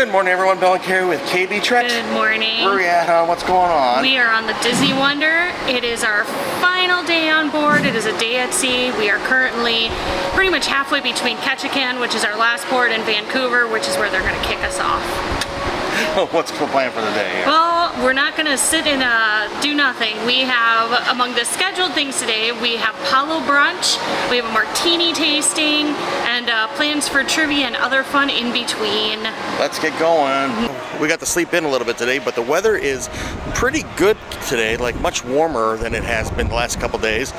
Good morning, everyone. Bill and Kari with KB Trek. Good morning. Where are we at? What's going on? We are on the Disney Wonder. It is our final day on board. It is a day at sea. We are currently pretty much halfway between Ketchikan, which is our last port, and Vancouver, which is where they're going to kick us off. What's the plan for the day? Well, we're not going to sit and do nothing. We have, among the scheduled things today, we have Palo brunch, we have a martini tasting, and plans for trivia and other fun in between. Let's get going. We got to sleep in a little bit today, but the weather is pretty good today, like much warmer than it has been the last couple days.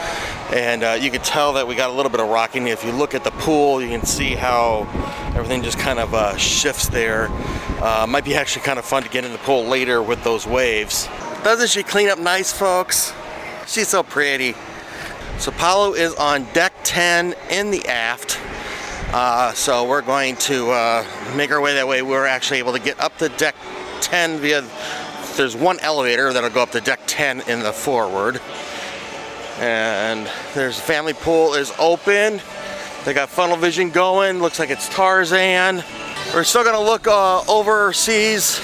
And you can tell that we got a little bit of rocking. If you look at the pool, you can see how everything just kind of shifts there. Might be actually kind of fun to get in the pool later with those waves. Doesn't she clean up nice, folks? She's so pretty. So Palo is on deck 10 in the aft. So we're going to make our way that way. We're actually able to get up to deck 10 via, there's one elevator that'll go up to deck 10 in the forward. And there's the family pool is open. They got funnel vision going. Looks like it's Tarzan. We're still gonna look overseas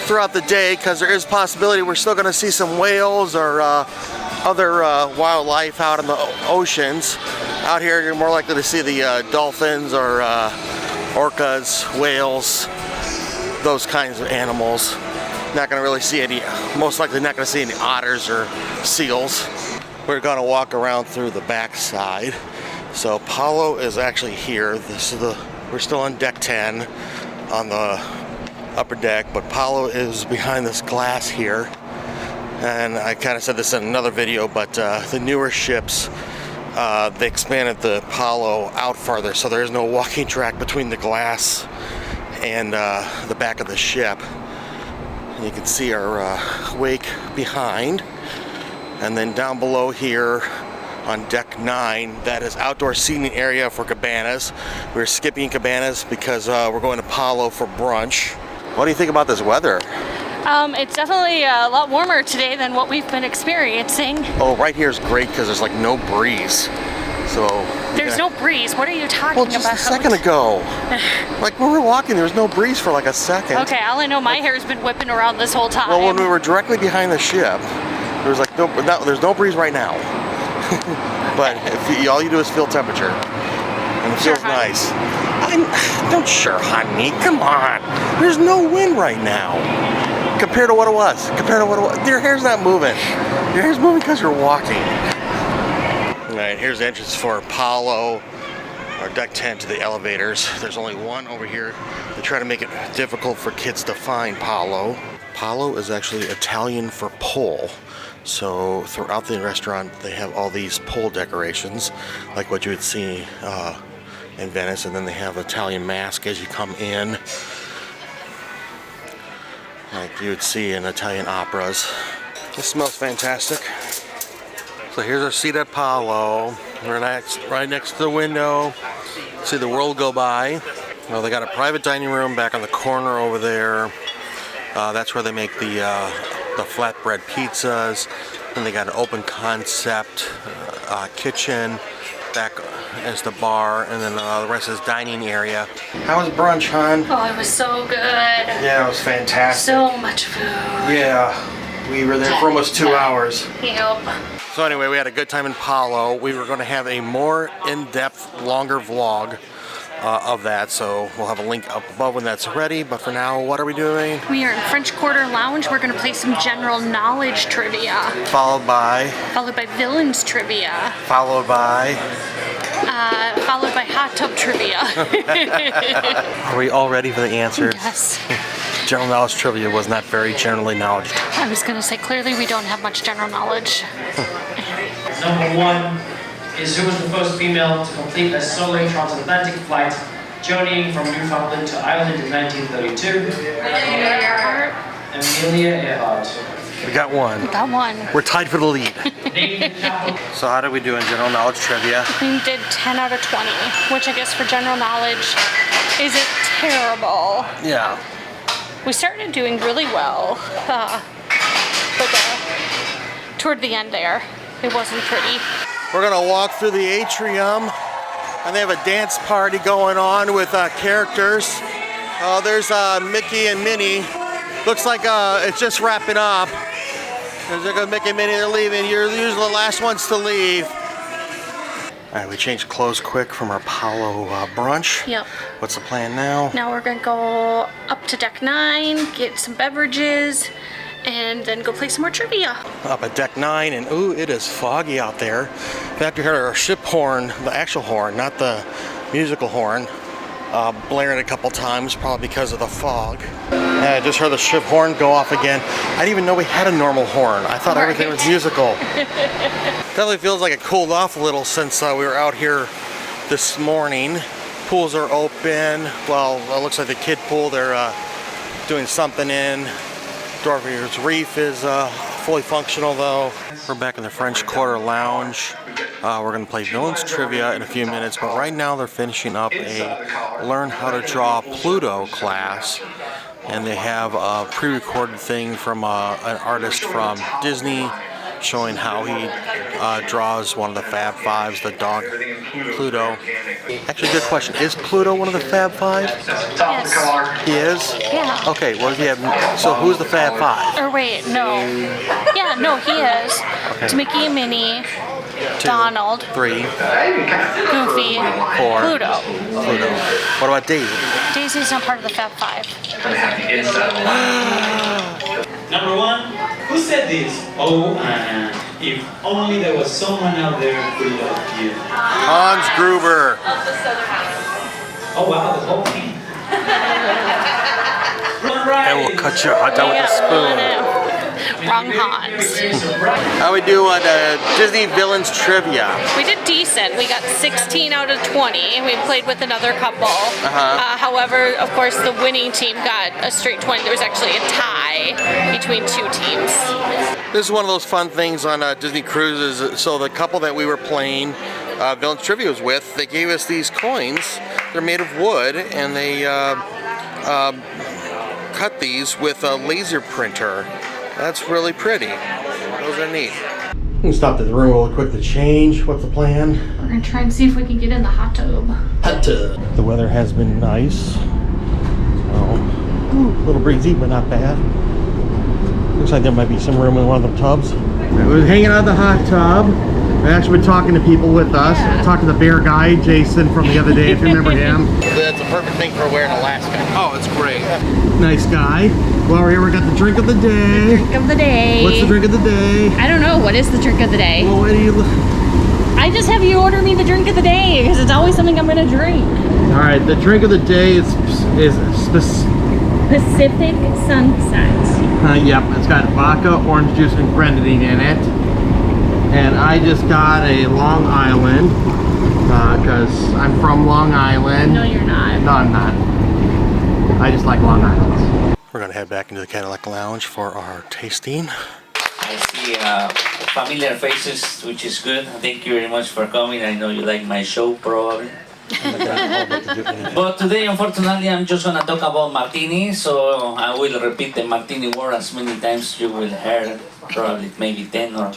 throughout the day because there is a possibility we're still gonna see some whales or other wildlife out in the oceans. Out here, you're more likely to see the dolphins or orcas, whales, those kinds of animals. Not gonna really see any, most likely not gonna see any otters or seals. We're gonna walk around through the back side. So Palo is actually here. This is we're still on deck 10 on the upper deck, but Palo is behind this glass here. And I kind of said this in another video, but the newer ships, they expanded the Palo out farther, so there is no walking track between the glass and the back of the ship. And you can see our wake behind. And then down below here on deck 9, that is outdoor seating area for cabanas. We're skipping cabanas because we're going to Palo for brunch. What do you think about this weather? It's definitely a lot warmer today than what we've been experiencing. Oh, right here is great because there's like no breeze. So there's no breeze. What are you talking about? Well, just a second ago. Like when we were walking, there was no breeze for like a second. Okay, all I know, my hair's been whipping around this whole time. Well, when we were directly behind the ship, there was like there's no breeze right now. But if all you do is feel temperature, and it feels nice. Don't sure, honey. Come on. There's no wind right now. Compared to what it was. Your hair's not moving. Your hair's moving because you're walking. All right, here's the entrance for Palo, or deck 10 to the elevators. There's only one over here. They try to make it difficult for kids to find Palo. Palo is actually Italian for pole. So throughout the restaurant, they have all these pole decorations, like what you would see in Venice, and then they have Italian mask as you come in, like you would see in Italian operas. This smells fantastic. So here's our seat at Palo. We're right next to the window. See the world go by. Well, they got a private dining room back on the corner over there. That's where they make the flatbread pizzas. And they got an open concept kitchen. Back is the bar, and then the rest is dining area. How was brunch, hon? Oh, it was so good. Yeah, it was fantastic. So much food. Yeah, we were there for almost 2 hours. Yep. So anyway, we had a good time in Palo. We were going to have a more in-depth, longer vlog of that, so we'll have a link up above when that's ready. But for now, what are we doing? We are in French Quarter Lounge. We're going to play some general knowledge trivia. Followed by villains trivia. Followed by hot tub trivia. Are we all ready for the answers? Yes. General knowledge trivia was not very generally knowledgeable. I was going to say, clearly we don't have much general knowledge. Number 1 is who was the first female to complete a solo transatlantic flight journeying from Newfoundland to Ireland in 1932? Amelia Earhart. We got one. We're tied for the lead. So how did we do in general knowledge trivia? We did 10 out of 20, which I guess for general knowledge isn't terrible. Yeah. We started doing really well, but toward the end there, it wasn't pretty. We're gonna walk through the atrium, and they have a dance party going on with characters. Oh, there's Mickey and Minnie. Looks like it's just wrapping up. There's Mickey and Minnie, they're leaving. You're usually the last ones to leave. All right, we changed clothes quick from our Palo brunch. Yep. What's the plan now? Now we're gonna go up to deck 9, get some beverages, and then go play some more trivia. Up at deck 9, and ooh, it is foggy out there. In fact, we heard our ship horn, the actual horn, not the musical horn, blaring a couple times, probably because of the fog. Yeah, I just heard the ship horn go off again. I didn't even know we had a normal horn. I thought everything was musical. Definitely feels like it cooled off a little since we were out here this morning. Pools are open. Well, it looks like the kid pool, they're doing something in. Dorothy's Reef is fully functional though. We're back in the French Quarter Lounge. We're going to play Villains Trivia in a few minutes, but right now they're finishing up a Learn How to Draw Pluto class. And they have a pre-recorded thing from an artist from Disney showing how he draws one of the Fab Fives, the dog Pluto. Actually, good question. Is Pluto one of the Fab Five? Yes. He is? Yeah. Okay, well, so who's the Fab Five? Or wait, no. Yeah, no, he is. Okay. It's Mickey and Minnie, 2, Donald, 3, Goofy, 4, Pluto. Pluto. What about Daisy? Daisy's not part of the Fab Five. Number 1, who said this? Oh, if only there was someone out there who loved you. Hans Gruber. Oh wow, the whole team. I will cut your hot dog with a spoon. Wrong Hans. How we do on Disney Villains Trivia? We did decent. We got 16 out of 20. We played with another couple. However, of course, the winning team got a straight 20. There was actually a tie between 2 teams. This is one of those fun things on Disney cruises. So the couple that we were playing Villains Trivia was with, they gave us these coins. They're made of wood, and they cut these with a laser printer. That's really pretty. Those are neat. I'm gonna stop at the room real quick to change. What's the plan? We're gonna try and see if we can get in the hot tub. Hot tub. The weather has been nice. A little breezy, but not bad. Looks like there might be some room in one of the tubs. We're hanging out in the hot tub. We've actually been talking to people with us. Yeah. Talking to the bear guy, Jason, from the other day, if you remember him. That's a perfect thing for wearing Alaska. Oh, it's great. Nice guy. Well, we're here. We got the drink of the day. Drink of the day. What's the drink of the day? I don't know. What is the drink of the day? Well, what do you... I just have you order me the drink of the day because it's always something I'm gonna drink. All right, the drink of the day is Pacific Sunset. yep, it's got vodka, orange juice, and grenadine in it. And I just got a Long Island because I'm from Long Island. No, you're not. No, I'm not. I just like Long Islands. We're gonna head back into the Cadillac Lounge for our tasting. I see familiar faces, which is good. Thank you very much for coming. I know you like my show, probably. But today, unfortunately, I'm just gonna talk about martini, so I will repeat the martini word as many times you will hear, probably maybe 10 or...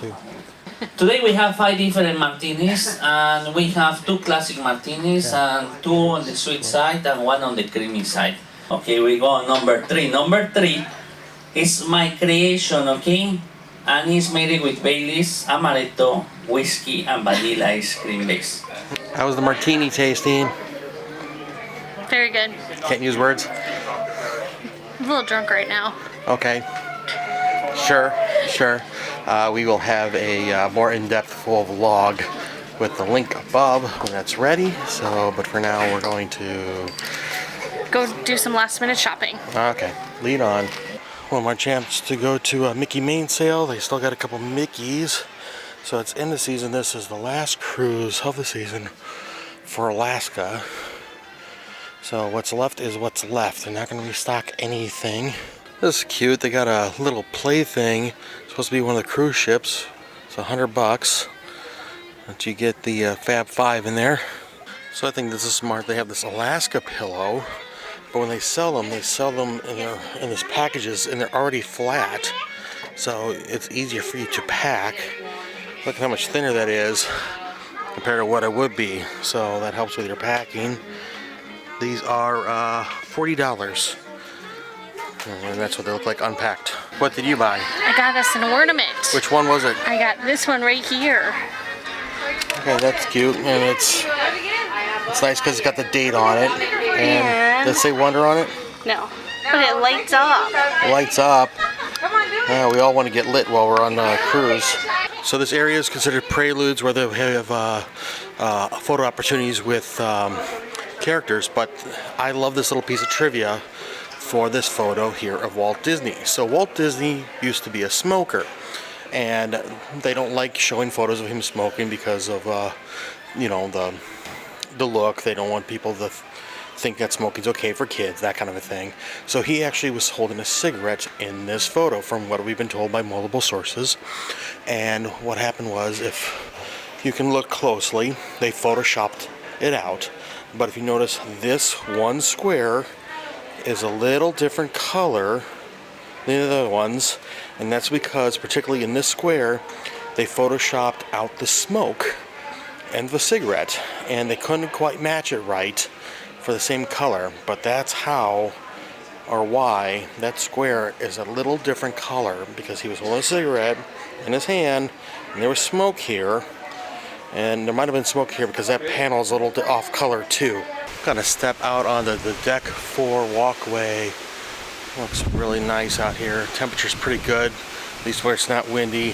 Today we have 5 different martinis, and we have 2 classic martinis, and 2 on the sweet side, and 1 on the creamy side. Okay, we go on number 3. Number 3 is my creation, okay? And it's made with Baileys, amaretto, whiskey, and vanilla ice cream base. How was the martini tasting? Very good. Can't use words? I'm a little drunk right now. Okay. Sure. We will have a more in-depth vlog with the link above when that's ready. So, but for now, we're going to Go do some last minute shopping. Okay, lead on. One more chance to go to a Mickey main sale. They still got a couple Mickeys. So it's in the season. This is the last cruise of the season for Alaska. So what's left is what's left. They're not going to restock anything. This is cute. They got a little play thing. It's supposed to be one of the cruise ships. It's $100. But you get the Fab Five in there. So I think this is smart. They have this Alaska pillow. But when they sell them in these packages, and they're already flat. So it's easier for you to pack. Look at how much thinner that is compared to what it would be. So that helps with your packing. These are $40. And that's what they look like unpacked. What did you buy? I got us an ornament. Which one was it? I got this one right here. Okay, that's cute, and it's nice because it's got the date on it. And does it say Wonder on it? No, but it lights up. It lights up. Yeah, we all want to get lit while we're on a cruise. So this area is considered preludes, where they have photo opportunities with characters. But I love this little piece of trivia for this photo here of Walt Disney. So Walt Disney used to be a smoker, and they don't like showing photos of him smoking because of you know, the look. They don't want people to think that smoking's okay for kids, that kind of a thing. So he actually was holding a cigarette in this photo, from what we've been told by multiple sources. And what happened was, if you can look closely, they photoshopped it out. But if you notice, this one square is a little different color than the other ones, and that's because, particularly in this square, they photoshopped out the smoke and the cigarette, and they couldn't quite match it right for the same color. But that's how, or why, that square is a little different color, because he was holding a cigarette in his hand and there was smoke here, and there might have been smoke here because that panel is a little off color too. Gonna step out onto the deck 4 walkway. Looks really nice out here. Temperature's pretty good, at least where it's not windy.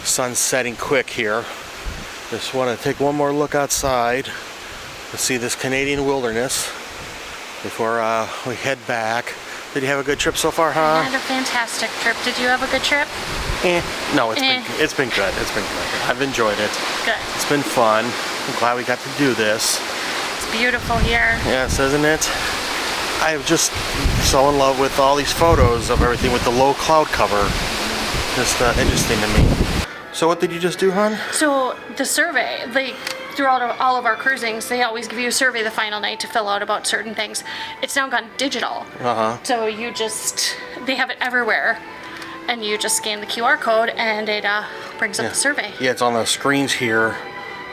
Sun's setting quick here. Just want to take one more look outside to see this Canadian wilderness before we head back. Did you have a good trip so far, huh? I had a fantastic trip. Did you have a good trip? No, it's been good. It's been good. I've enjoyed it. Good. It's been fun. I'm glad we got to do this. It's beautiful here. Yes, isn't it? I am just so in love with all these photos of everything with the low cloud cover. Just interesting to me. So what did you just do, hon? So the survey, like throughout all of our cruisings, they always give you a survey the final night to fill out about certain things. It's now gone digital. So they have it everywhere, and you just scan the QR code and it brings up the survey. Yeah, it's on the screens here.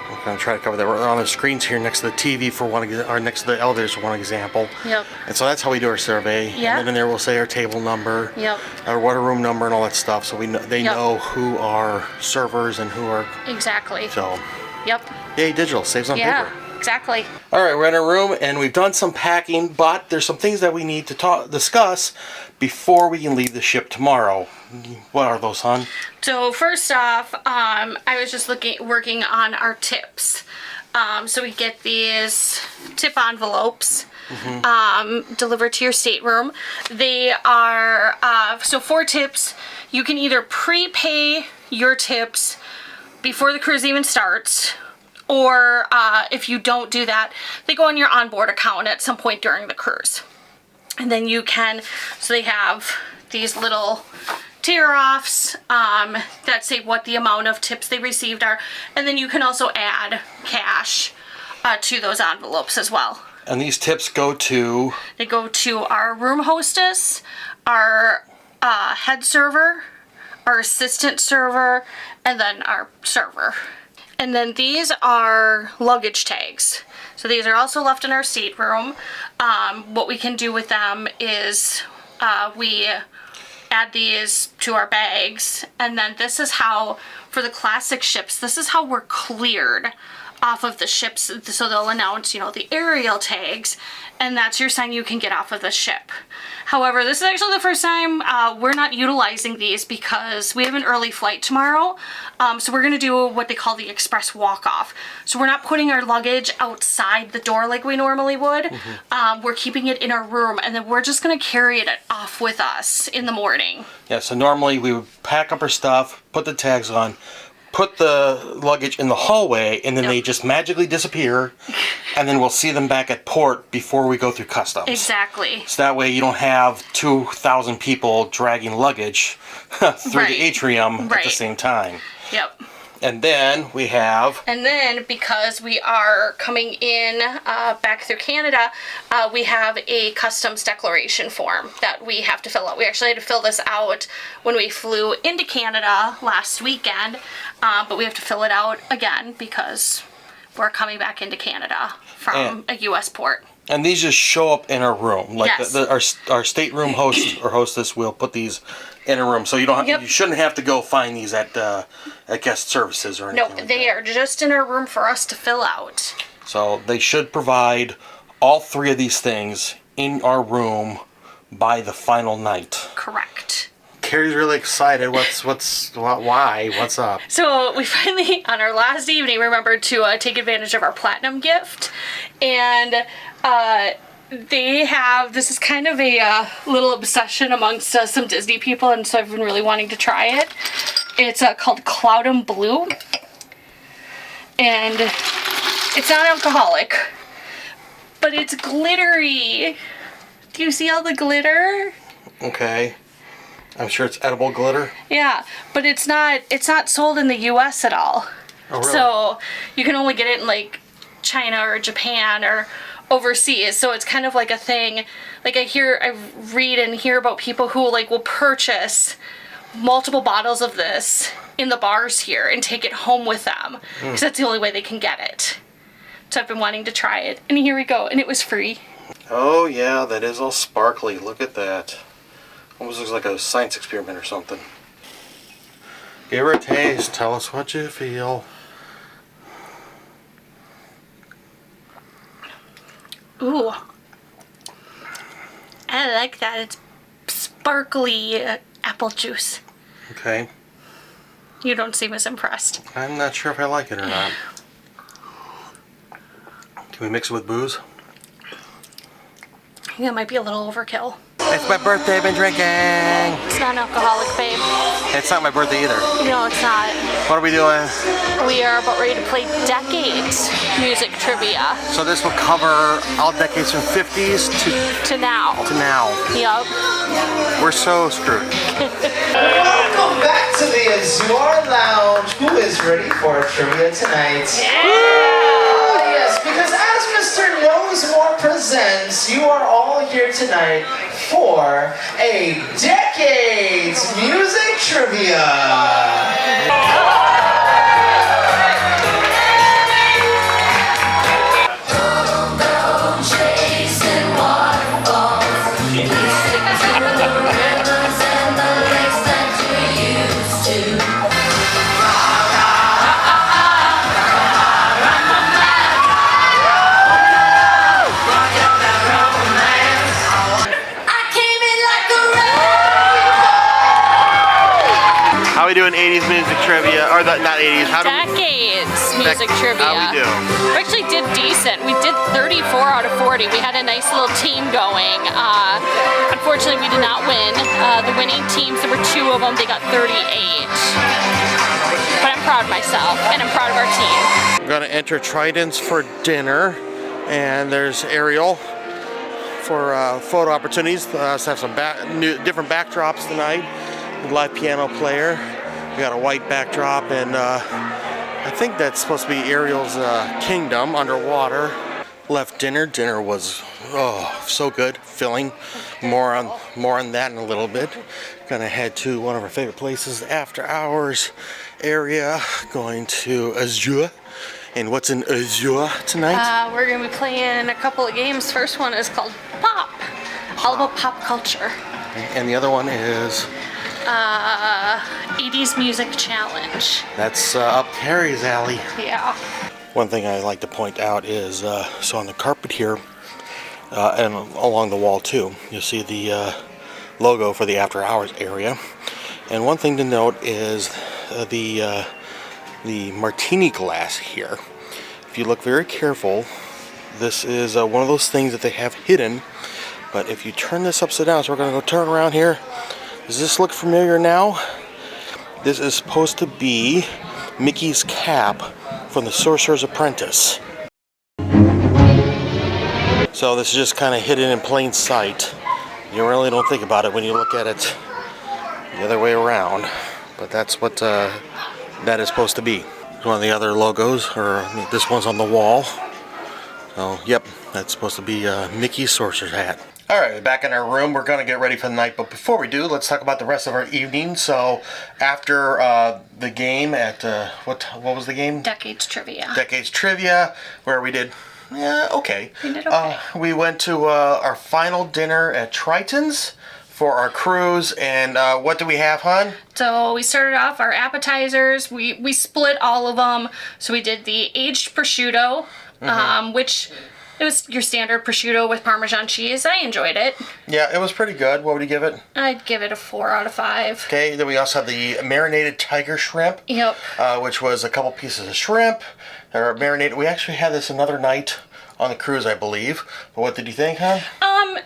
I'm gonna try to cover that. We're on the screens here next to the TV for one, or next to the elevators for one example. Yep. And so that's how we do our survey. Yeah. And then in there we'll say our table number. Yep. Our water room number and all that stuff. So they know who are servers and who are. Exactly. So. Yep. Yay, digital saves on paper. Exactly. All right, we're in our room and we've done some packing, but there's some things that we need to discuss before we can leave the ship tomorrow. What are those, hon? So first off, I was just working on our tips. So we get these tip envelopes delivered to your stateroom. They are, so 4 tips. You can either prepay your tips before the cruise even starts, or if you don't do that, they go on your onboard account at some point during the cruise. And then you can, so they have these little tear-offs that say what the amount of tips they received are, and then you can also add cash to those envelopes as well. And these tips go to? They go to our room hostess, our head server, our assistant server, and then our server. And then these are luggage tags. So these are also left in our stateroom. What we can do with them is we add these to our bags, and then this is how, for the classic ships, this is how we're cleared off of the ships. So they'll announce, you know, the aerial tags, and that's your sign you can get off of the ship. However, this is actually the first time we're not utilizing these because we have an early flight tomorrow. So we're gonna do what they call the express walk-off. So we're not putting our luggage outside the door like we normally would. We're keeping it in our room, and then we're just gonna carry it off with us in the morning. Yeah, so normally we would pack up our stuff, put the tags on, put the luggage in the hallway, and then they just magically disappear, and then we'll see them back at port before we go through customs. Exactly. So that way you don't have 2,000 people dragging luggage through the atrium at the same time. Yep. And then we have... And then, because we are coming in back through Canada, we have a customs declaration form that we have to fill out. We actually had to fill this out when we flew into Canada last weekend, but we have to fill it out again because we're coming back into Canada from a U.S. port. And these just show up in our room, like Yes. our stateroom host or hostess will put these in a room, so you don't have, you shouldn't have to go find these at guest services or anything. No, they are just in our room for us to fill out. So they should provide all 3 of these things in our room by the final night. Correct. Kari's really excited. Why? What's up? So we finally, on our last evening, remembered to take advantage of our platinum gift, and they have, this is kind of a little obsession amongst some Disney people, and so I've been really wanting to try it. It's called Cloudem Blue, and it's not alcoholic, but it's glittery. Do you see all the glitter? Okay. I'm sure it's edible glitter. Yeah, but it's not sold in the US at all. Oh, really? So you can only get it in like China or Japan or overseas. So it's kind of like a thing. Like I read and hear about people who like will purchase multiple bottles of this in the bars here and take it home with them because that's the only way they can get it. So I've been wanting to try it, and here we go, and it was free. Oh yeah, that is all sparkly. Look at that. Almost looks like a science experiment or something. Give her a taste. Tell us what you feel. Ooh. I like that. It's sparkly apple juice. Okay. You don't seem as impressed. I'm not sure if I like it or not. Can we mix it with booze? I think that might be a little overkill. It's my birthday, I've been drinking. It's not alcoholic, babe. It's not my birthday either. No, it's not. What are we doing? We are about ready to play decades music trivia. So this will cover all decades from 50s To now. to now. Yup. We're so screwed. Welcome back to the Cadillac Lounge. Who is ready for trivia tonight? Yes, because as Mr. Knows More presents, you are all here tonight for a decades music trivia. How we doing 80s music trivia? Or not 80s, how do we... Decades music trivia. How we do? We actually did decent. We did 34 out of 40. We had a nice little team going. Unfortunately, we did not win. The winning teams, there were 2 of them, they got 38. But I'm proud of myself, and I'm proud of our team. We're gonna enter Trident's for dinner, and there's Ariel for photo opportunities. Let's have some different backdrops tonight. Live piano player. We got a white backdrop, and I think that's supposed to be Ariel's kingdom underwater. Left dinner. Dinner was so good, filling. More on that in a little bit. Gonna head to one of our favorite places, after hours area. Going to Azure. And what's in Azure tonight? We're going to be playing a couple of games. First one is called Pop. All about pop culture. And the other one is 80s Music Challenge. that's up Kari's alley. Yeah. One thing I like to point out is so on the carpet here and along the wall too, you'll see the logo for the after hours area. And one thing to note is the martini glass here. If you look very careful, this is one of those things that they have hidden. But if you turn this upside down, so we're going to go turn around here. Does this look familiar now? This is supposed to be Mickey's cap from the Sorcerer's Apprentice. So this is just kind of hidden in plain sight. You really don't think about it when you look at it the other way around. But that's what that is supposed to be. One of the other logos, or this one's on the wall. So, yep, that's supposed to be Mickey's sorcerer's hat. Alright, back in our room, we're going to get ready for the night, but before we do, let's talk about the rest of our evening. So, after the game at, what was the game? Decades Trivia. Decades Trivia, where we did Yeah, okay. We did okay. We went to our final dinner at Triton's for our cruise, and what do we have, hon? So we started off our appetizers. We split all of them. So we did the aged prosciutto, which it was your standard prosciutto with Parmesan cheese. I enjoyed it. Yeah, it was pretty good. What would you give it? I'd give it a 4 out of 5. Okay, then we also had the marinated tiger shrimp. Yep. Which was a couple pieces of shrimp. Or marinated. We actually had this another night on the cruise, I believe. But what did you think, huh?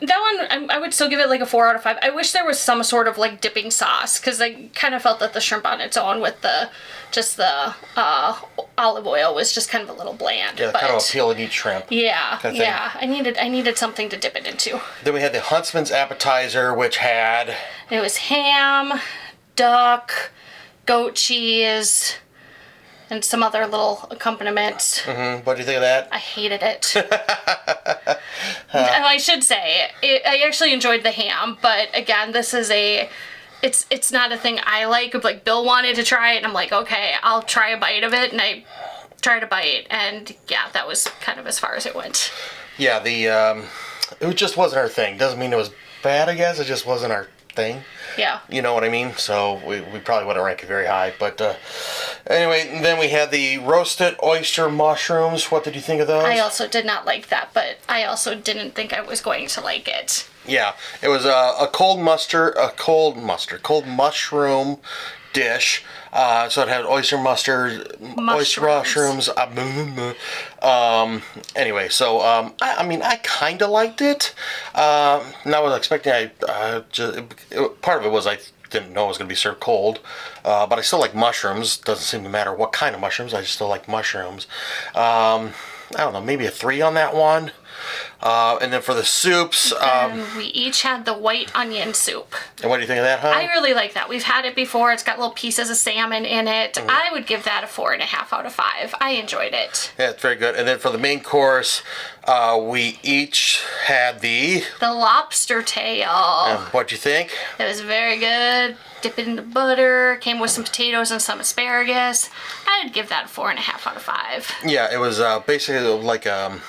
That one, I would still give it like a 4 out of 5. I wish there was some sort of like dipping sauce, because I kind of felt that the shrimp on its own with the olive oil was just kind of a little bland. Yeah, kind of a peel and eat shrimp. Yeah, yeah. I needed something to dip it into. Then we had the Huntsman's appetizer, which had... It was ham, duck, goat cheese, and some other little accompaniments. What do you think of that? I hated it. I should say, I actually enjoyed the ham, but again, this is it's not a thing I like. Like, Bill wanted to try it, and I'm like, okay, I'll try a bite of it, and I tried a bite, and yeah, that was kind of as far as it went. Yeah, it just wasn't our thing. Doesn't mean it was bad, I guess. It just wasn't our thing. Yeah. You know what I mean? So we probably wouldn't rank it very high. But anyway, then we had the roasted oyster mushrooms. What did you think of those? I also did not like that, but I also didn't think I was going to like it. Yeah, it was a cold mushroom dish. So it had oyster mustard, oyster mushrooms. Anyway, so I mean, I kind of liked it. Not what I was expecting. Part of it was I didn't know it was going to be served cold, but I still like mushrooms. Doesn't seem to matter what kind of mushrooms. I just still like mushrooms. I don't know, maybe a 3 on that one. And then for the soups, we each had the white onion soup. And what do you think of that, huh? I really like that. We've had it before. It's got little pieces of salmon in it. I would give that a 4.5 out of 5. I enjoyed it. Yeah, it's very good. And then for the main course, we each had the lobster tail. What'd you think? It was very good. Dip it in the butter. Came with some potatoes and some asparagus. I'd give that a 4.5 out of 5. Yeah, it was basically like a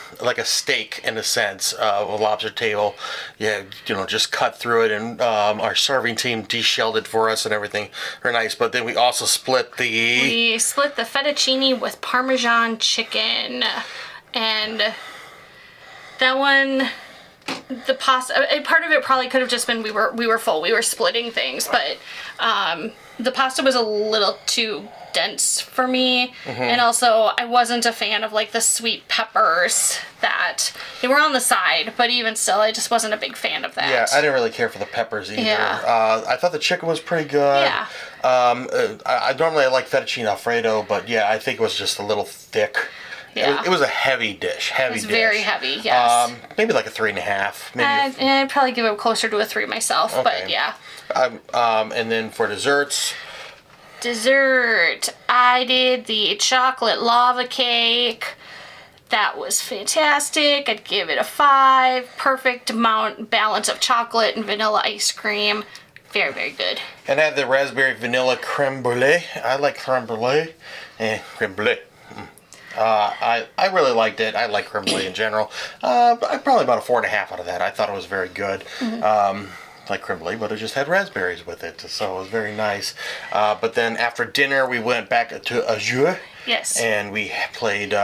steak in a sense, a lobster tail. Yeah, just cut through it, and our serving team de-shelled it for us and everything. Very nice. But then we also split the fettuccine with Parmesan chicken, and that one. The pasta, part of it probably could have just been we were full. We were splitting things, but the pasta was a little too dense for me, and also I wasn't a fan of like the sweet peppers that they were on the side, but even still, I just wasn't a big fan of that. Yeah, I didn't really care for the peppers either. Yeah. I thought the chicken was pretty good. Yeah. I normally like fettuccine Alfredo, but yeah, I think it was just a little thick. Yeah. It was a heavy dish. It was very heavy, yes. Maybe like a 3.5. Maybe I'd probably give it closer to a 3 myself, but yeah. And then for desserts. Dessert, I did the chocolate lava cake. That was fantastic. I'd give it a 5. Perfect balance of chocolate and vanilla ice cream. Very, very good. And I had the raspberry vanilla creme brulee. I like creme brulee. Creme brulee. I really liked it. I like creme brulee in general. Probably about a 4.5 out of that. I thought it was very good. Like creme brulee, but it just had raspberries with it, so it was very nice. But then after dinner, we went back to Azure. Yes. And we played.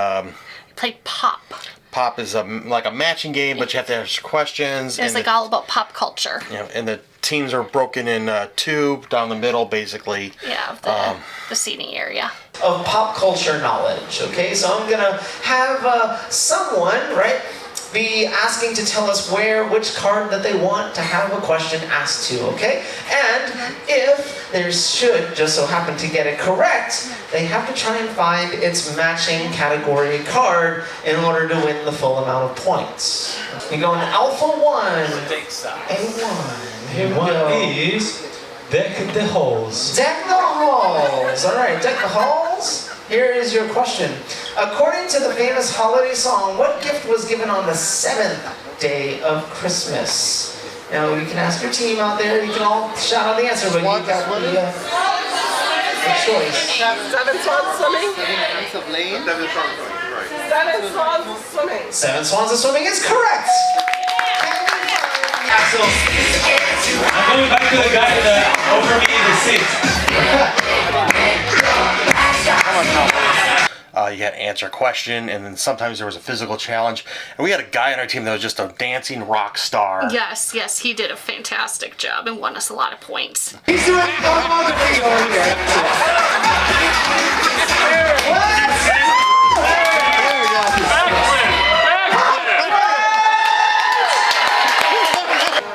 Played Pop. Pop is like a matching game, but you have to answer questions. It's like all about pop culture. Yeah, and the teams are broken in 2 down the middle, basically. Yeah, the seating area. Of pop culture knowledge, okay? So I'm gonna have someone, right, be asking to tell us which card that they want to have a question asked to, okay? And if they should just so happen to get it correct, they have to try and find its matching category card in order to win the full amount of points. We go in Alpha 1, A1. Here we go. Is deck the halls. Deck the halls. All right, deck the halls. Here is your question. According to the famous holiday song, what gift was given on the 7th day of Christmas? Now, you can ask your team out there. You can all shout out the answer, but you got the choice. 7 swans swimming? 7 swans swimming, right. Seven swans of swimming. Seven swans of swimming is correct. Axel. I'm going back to the guy that offered me the seat. You had to answer a question, and then sometimes there was a physical challenge. And we had a guy on our team that was just a dancing rock star. Yes, he did a fantastic job and won us a lot of points. He's doing all the things over here.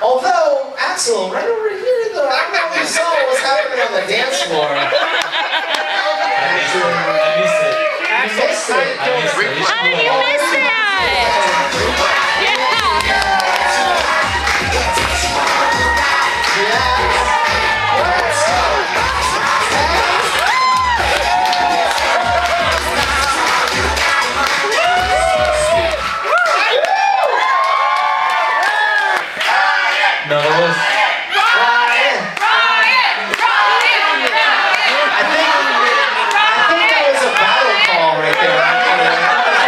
Although, Axel, right over here, though, I don't know if you saw what was happening on the dance floor. I missed it. You missed it. How did you miss that? No, that was. I think that was a battle call right there.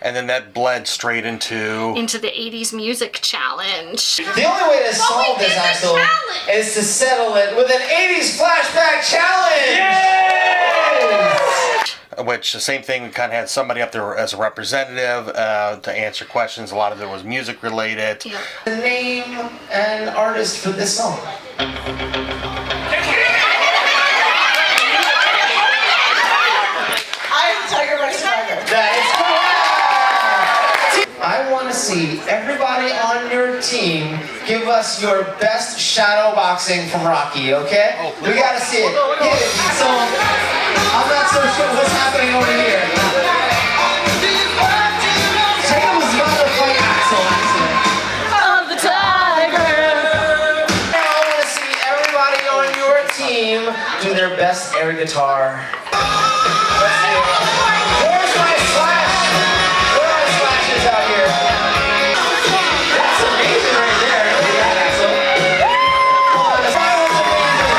And then that bled straight into the 80s music challenge. The only way to solve this, Axel, is to settle it with an 80s flashback challenge! which the same thing. We kind of had somebody up there as a representative to answer questions. A lot of it was music related. Yeah. The name and artist for this song. I'm Tiger by Tiger. That is correct! I want to see everybody on your team give us your best shadow boxing from Rocky, okay? We gotta see it. Hit it. So, I'm not so sure what's happening over here. Jacob was about to fight Axel, actually. Of the tiger. I want to see everybody on your team do their best air guitar. Let's see it. Where's my slash? Where are my slashes out here? That's amazing right there. Look at that, Axel. The fire was amazing.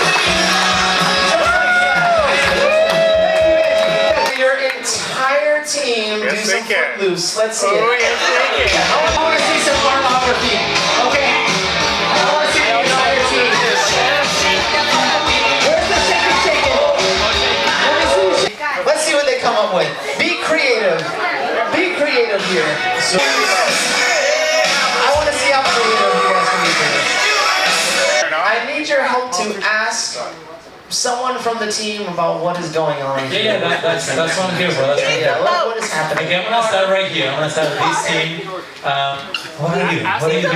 Just like that. Your entire team do some footloose. Let's see it. I want to see some choreography. Okay. I want to see the entire team. Where's the shaking? Let's see what they come up with. Be creative. Be creative here. So, I want to see how creative you guys can be for this. I need your help to ask someone from the team about what is going on here. Yeah, that's what I'm here for. That's what I'm here Yeah, for. what is happening? Okay, I'm gonna start right here. I'm gonna start with this team. What are you? What do you do?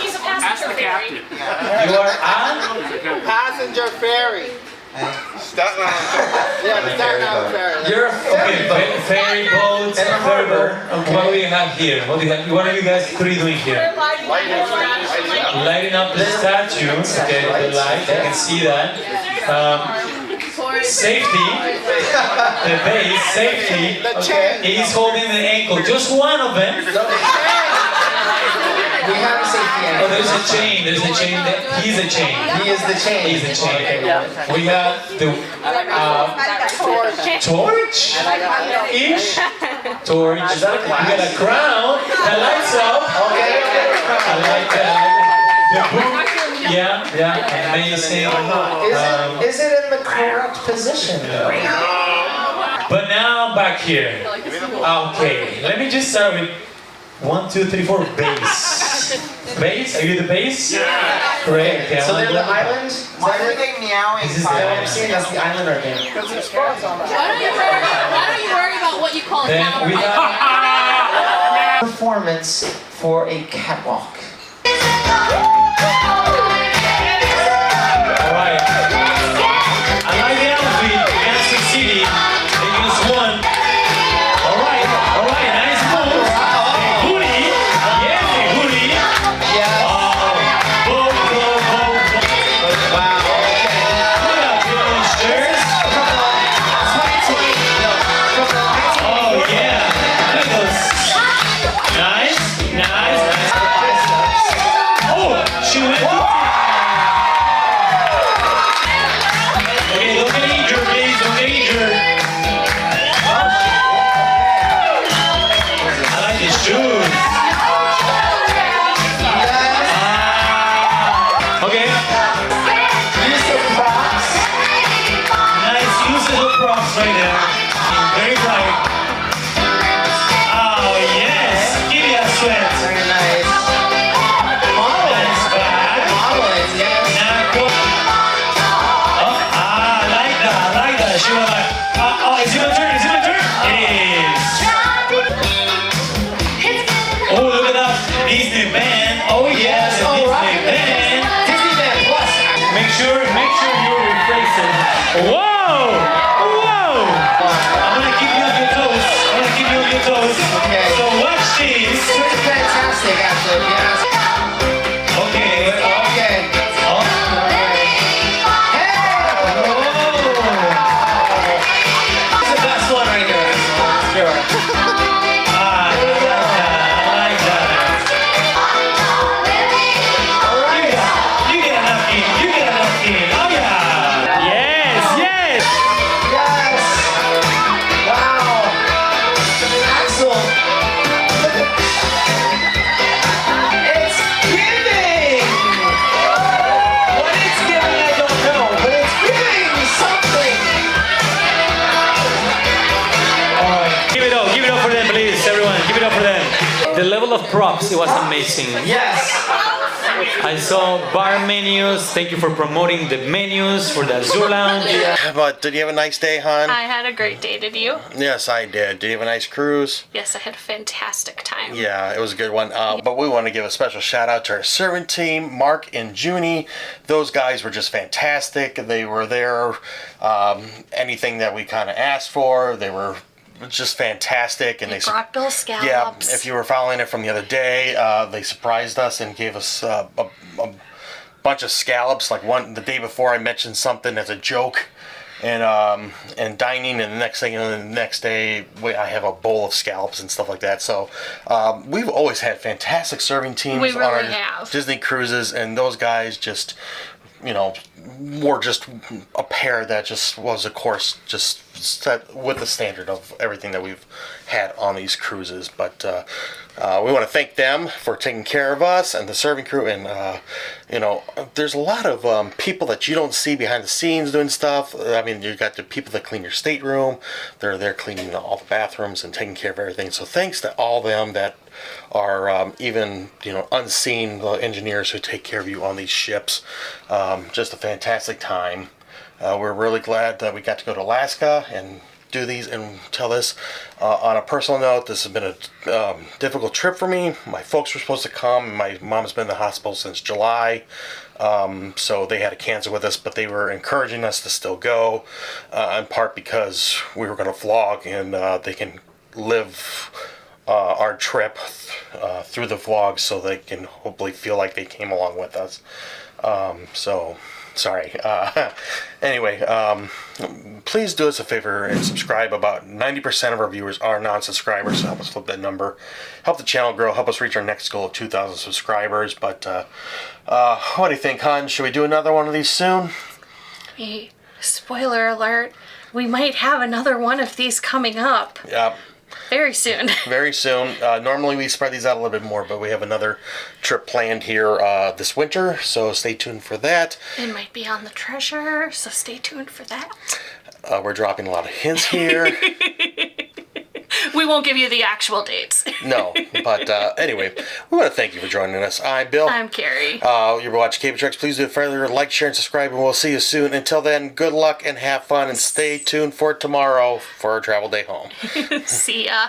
He's a passenger captain. You are a Passenger ferry. Staten Island. Yeah, the Staten Island ferry. You're okay. Ferry boats, And a harbor. Okay. What do we have here? What do you have? What are you guys three doing here? Lighting up the statue. Okay, the light. I can see that. Safety. The base. Safety. The chain. He's holding the ankle. Just one of them. We have a safety Oh, angle. there's a chain. There's a chain. He's a chain. He is the chain. He's a chain. We have the torch. Ish. Torch. Is that a We got a crown that lights up. Okay. I like that. The book. Yeah, amazing. Is it in the correct position though? But now back here. Okay, let me just start with 1, 2, 3, 4. Bass. Bass? Are you the bass? Yeah. Great. Okay, So they're I'm the gonna go- island? Why are they meowing? This is the I'm island. seeing that's the island right there. Because there's spots on that. Why don't you worry about what you call a Then we camera? have. Performance for a catwalk. Alright. I like the outfit. Kansas City. They use one. Alright, nice move. Booty. the level of props, it was amazing. Yes. I saw bar menus. Thank you for promoting the menus for the Azure Lounge. But did you have a nice day, hon? I had a great day, did you? Yes, I did. Did you have a nice cruise? Yes, I had a fantastic time. Yeah, it was a good one. But we want to give a special shout out to our servant team, Mark and Junie. Those guys were just fantastic. They were there. Anything that we kind of asked for, they were just fantastic. And They brought Bill scallops. yeah, if you were following it from the other day, they surprised us and gave us a bunch of scallops. Like the day before, I mentioned something as a joke. And dining, and the next thing, the next day, I have a bowl of scallops and stuff like that. So we've always had fantastic serving teams We on really our have. Disney cruises, and those guys just, were just a pair that just was, of course, just set with the standard of everything that we've had on these cruises. But we want to thank them for taking care of us and the serving crew. And there's a lot of people that you don't see behind the scenes doing stuff. I mean, you got the people that clean your stateroom. They're there cleaning all the bathrooms and taking care of everything. So thanks to all them that are even unseen engineers who take care of you on these ships. Just a fantastic time. We're really glad that we got to go to Alaska and do these and tell this. On a personal note, this has been a difficult trip for me. My folks were supposed to come. My mom's been in the hospital since July, so they had to cancel with us, but they were encouraging us to still go, in part because we were going to vlog, and they can live our trip through the vlog, so they can hopefully feel like they came along with us. So sorry. Anyway, please do us a favor and subscribe. About 90% of our viewers are non-subscribers, so help us flip that number, help the channel grow, help us reach our next goal of 2,000 subscribers. But what do you think, hon? Should we do another one of these soon? Hey, spoiler alert, we might have another one of these coming up. Yeah. Very soon. Very soon. Normally we spread these out a little bit more, but we have another trip planned here this winter, so stay tuned for that. It might be on the treasure, so stay tuned for that. We're dropping a lot of hints here. We won't give you the actual dates. No, but anyway, we want to thank you for joining us. I'm Bill. I'm Kari. You're watching Cable Treks. Please do further like, share, and subscribe, and we'll see you soon. Until then, good luck and have fun, and stay tuned for tomorrow for our travel day home. See ya.